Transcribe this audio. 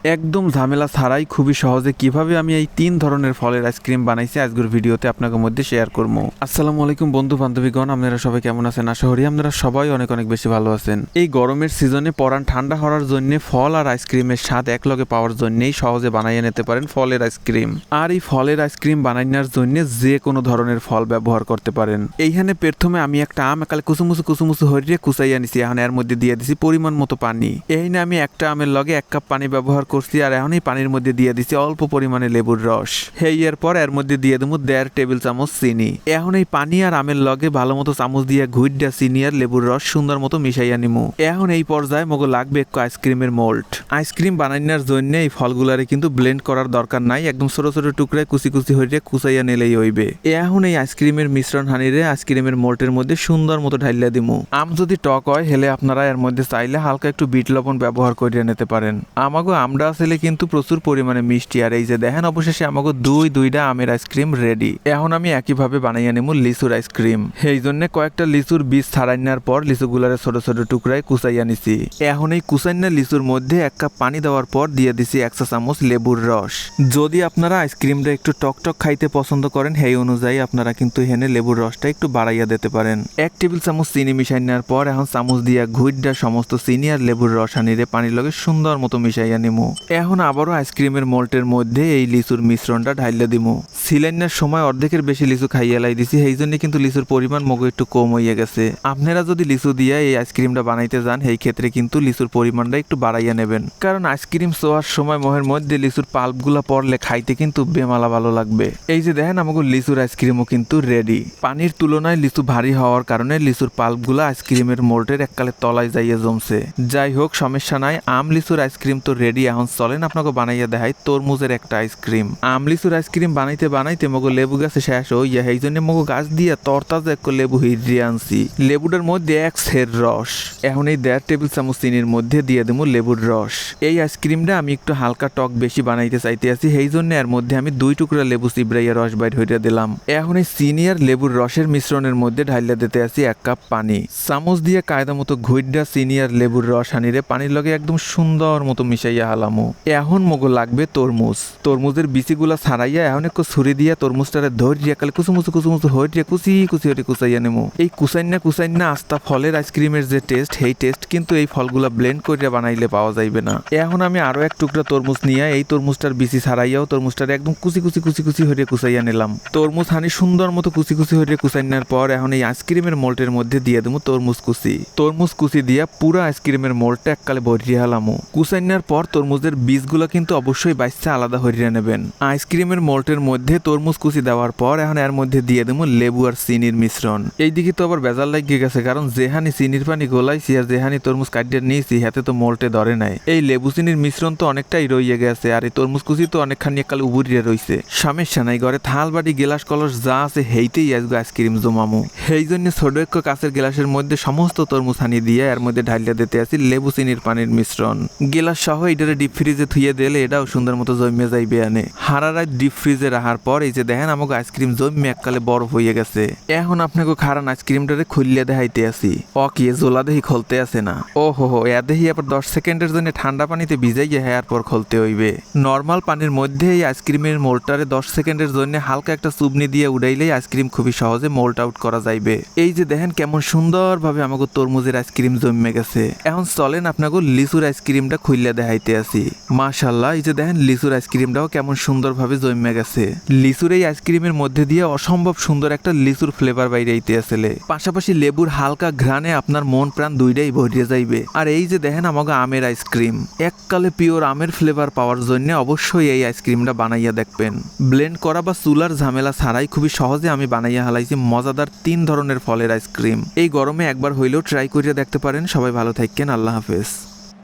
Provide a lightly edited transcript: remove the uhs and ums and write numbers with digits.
একদম ঝামেলা ছাড়াই খুবই সহজে কিভাবে আমি এই 3 ধরনের ফলের আইসক্রিম বানাইছি আজকের ভিডিওতে আপনাদের মধ্যে শেয়ার করব। আসসালামু আলাইকুম বন্ধু বান্ধবীগণ, আপনারা সবাই কেমন আছেন? আশা করি আপনারা সবাই অনেক অনেক বেশি ভালো আছেন। এই গরমের সিজনে পরান ঠান্ডা হওয়ার জন্য ফল আর আইসক্রিমের স্বাদ একলগে পাওয়ার জন্যই সহজে বানাইয়ে নিতে পারেন ফলের আইসক্রিম। আর এই ফলের আইসক্রিম বানানোর জন্য যে কোনো ধরনের ফল ব্যবহার করতে পারেন। এইখানে প্রথমে আমি একটা আম একালে কুচুমুচু হরিয়ে কুচাইয়া নিছি। এখন এর মধ্যে দিয়ে দিছি পরিমাণ মতো পানি। এইখানে আমি একটা আমের লগে 1 কাপ পানি ব্যবহার করছি। আর এখন এই পানির মধ্যে দিয়ে দিছি অল্প পরিমাণে লেবুর রস। এর পর এর মধ্যে দিয়ে দেবো 1.5 টেবিল চামচ চিনি। এখন এই পানি আর আমের লগে ভালো মতো চামচ দিয়ে ঘুইডা চিনি আর লেবুর রস সুন্দর মতো মিশাইয়া নিমু। এখন এই পর্যায়ে মগো লাগবে একটু আইসক্রিমের মোল্ড। আইসক্রিম বানানোর জন্য এই ফলগুলারে কিন্তু ব্লেন্ড করার দরকার নাই, একদম ছোট ছোট টুকরায় কুচি কুচি হইরে কুচাইয়া নিলেই হইবে। এখন এই আইসক্রিমের মিশ্রণ হানিরে আইসক্রিমের মোল্ডের মধ্যে সুন্দর মতো ঢাইলা দিমু। আম যদি টক হয় হেলে আপনারা এর মধ্যে চাইলে হালকা একটু বিট লবণ ব্যবহার করে নিতে পারেন। আমাগো আমরা আসলে কিন্তু প্রচুর পরিমাণে মিষ্টি। আর এই যে দেখেন অবশেষে আমাগো দুইটা আমের আইসক্রিম রেডি। এখন আমি একইভাবে বানাইয়া নেবো লিচুর আইসক্রিম। এই জন্য কয়েকটা লিচুর বীজ ছাড়াই নেওয়ার পর লিচুগুলারে ছোট ছোট টুকরায় কুচাইয়া নিছি। এখন এই কুচাইনা লিচুর মধ্যে 1 কাপ পানি দেওয়ার পর দিয়ে দিছি 1 চা চামচ লেবুর রস। যদি আপনারা আইসক্রিমটা একটু টকটক খাইতে পছন্দ করেন সেই অনুযায়ী আপনারা কিন্তু এখানে লেবুর রসটা একটু বাড়াইয়া দিতে পারেন। 1 টেবিল চামচ চিনি মিশাই নেওয়ার পর এখন চামচ দিয়া ঘুইডা সমস্ত চিনি আর লেবুর রস আনিরে পানির লগে সুন্দর মতো মিশাইয়া নিমু। এখন আবারও আইসক্রিমের মোল্টের মধ্যে এই লিচুর মিশ্রণটা ঢাইলে দিমু। সিলাইনার সময় অর্ধেকের বেশি লিচু খাইয়া লাই দিছি, সেই জন্য কিন্তু লিচুর পরিমাণ মগো একটু কম হইয়া গেছে। আপনারা যদি লিচু দিয়ে এই আইসক্রিমটা বানাইতে যান সেই ক্ষেত্রে কিন্তু লিচুর পরিমাণটা একটু বাড়াইয়া নেবেন, কারণ আইসক্রিম ছোয়ার সময় মোহের মধ্যে লিচুর পাল্পগুলা পড়লে খাইতে কিন্তু বেমালা ভালো লাগবে। এই যে দেখেন আমাকে লিচুর আইসক্রিমও কিন্তু রেডি। পানির তুলনায় লিচু ভারী হওয়ার কারণে লিচুর পাল্পগুলা আইসক্রিমের মোল্ডের এককালে তলায় যাইয়া জমছে। যাই হোক সমস্যা নাই, আম লিচুর আইসক্রিম তো রেডি। এখন চলেন আপনাকে বানাইয়া দেখাই তরমুজের একটা আইসক্রিম। আম লিচুর আইসক্রিম বানাইতে বানাইতে মগো লেবু গাছে শেষ হইয়া সেই জন্য মগো গাছ দিয়া তরতাজা এক লেবু হিরিয়ে আনছি। লেবুটার মধ্যে 1 সের রস। এখন এই 1.5 টেবিল চামচ চিনির মধ্যে দিয়ে দেবো লেবুর রস। এই আইসক্রিমটা আমি একটু হালকা টক বেশি বানাইতে চাইতে আছি, সেই জন্য এর মধ্যে আমি 2 টুকরা লেবু চিবড়াইয়া রস বাইর হইয়া দিলাম। এখন এই চিনি আর লেবুর রসের মিশ্রণের মধ্যে ঢাইলা দিতে আছি 1 কাপ পানি। চামচ দিয়ে কায়দা মতো ঘুইডা চিনি আর লেবুর রস আনিরে পানির লগে একদম সুন্দর মতো মিশাইয়া হালামু। এখন মগো লাগবে তরমুজ। তরমুজের বিচিগুলা ছাড়াইয়া এখন একটু ছুরি দিয়া তরমুজটারে ধরিয়া কালে কুচুমুচু হরিয়া কুচি হরি কুচাইয়া নেমু। এই কুচাইনা আস্তা ফলের আইসক্রিমের যে টেস্ট সেই টেস্ট কিন্তু এই ফলগুলা ব্লেন্ড করিয়া বানাইলে পাওয়া যাইবে না। এখন আমি আরো 1 টুকরা তরমুজ নিয়ে এই তরমুজটার বিচি ছাড়াইয়াও তরমুজটারে একদম কুচি হরিয়া কুচাইয়া নিলাম। তরমুজ হানি সুন্দর মতো কুচি হরিয়া কুচাইনার পর এখন এই আইসক্রিমের মোল্ডের মধ্যে দিয়ে দেবো তরমুজ কুচি দিয়া পুরো আইসক্রিমের মোল্ডটা এককালে ভরিয়া হালামু। কুচাইনার পর তরমুজের বীজগুলো কিন্তু অবশ্যই বাইসা আলাদা হরিয়া নেবেন। আইসক্রিমের মোল্ডের মধ্যে তরমুজ কুচি দেওয়ার পর এখন এর মধ্যে দিয়ে দেবো লেবু আর চিনির মিশ্রণ। এইদিকে তো আবার বেজাল লাগিয়ে গেছে, কারণ যেহানি চিনির পানি গোলাইছি আর যেহানি তরমুজ কাটিয়ে নিয়েছি হাতে তো মোল্টে ধরে নাই। এই লেবু চিনির মিশ্রণ তো অনেকটাই রইয়ে গেছে, আর এই তরমুজ কুচি তো অনেকখানি একাল উবুরিয়ে রইছে। সমস্যা নাই, ঘরে থাল বাটি গেলাস কলস যা আছে হেইতেই আজকে আইসক্রিম জমামু। সেই জন্য ছোট এক কাঁচের গ্লাসের মধ্যে সমস্ত তরমুজ হানি দিয়ে এর মধ্যে ঢালিয়া দিতে আসি লেবু চিনির পানির মিশ্রণ। গেলাস সহ এটারে ডিপ ফ্রিজে থুইয়ে দিলে এটাও সুন্দর মতো জমে যাইবে আনে। হারা রাত ডিপ ফ্রিজে রাখার পর এই যে দেখেন আমাকে আইসক্রিম জমে এককালে বরফ হয়ে গেছে। এখন আপনাকে খারান আইসক্রিমটারে খুললে দেখাইতে আসি। কি জোলা দেহি খলতে আছে না। ও হো এ দেহি আবার 10 সেকেন্ডের জন্য ঠান্ডা পানিতে ভিজাইয়া হেয়ার পর খলতে হইবে। নর্মাল পানির মধ্যে এই আইসক্রিমের মোল্ডটারে 10 সেকেন্ডের জন্য হালকা একটা চুবনি দিয়ে উড়াইলেই আইসক্রিম খুবই সহজে মোল্ড আউট করা যাইবে। এই যে দেখেন কেমন সুন্দরভাবে আমাকে তরমুজের আইসক্রিম জমে গেছে। এখন চলেন আপনাকে লিচুর আইসক্রিমটা খুললে দেখাইতে আসি। মাশাআল্লাহ, এই যে দেখেন লিচুর আইসক্রিমটাও কেমন সুন্দরভাবে জমে গেছে। লিচুর এই আইসক্রিমের মধ্যে দিয়ে অসম্ভব সুন্দর একটা লিচুর ফ্লেভার বাইরে আইতে আসলে, পাশাপাশি লেবুর হালকা ঘ্রাণে আপনার মন প্রাণ দুইটাই ভরিয়ে যাইবে। আর এই যে দেখেন আমাকে আমের আইসক্রিম, এককালে পিওর আমের ফ্লেভার পাওয়ার জন্য অবশ্যই এই আইসক্রিমটা বানাইয়া দেখবেন। ব্লেন্ড করা বা চুলার ঝামেলা ছাড়াই খুবই সহজে আমি বানাইয়া হালাইছি মজাদার 3 ধরনের ফলের আইসক্রিম। এই গরমে একবার হইলেও ট্রাই করিয়া দেখতে পারেন। সবাই ভালো থাকেন, আল্লাহ হাফেজ।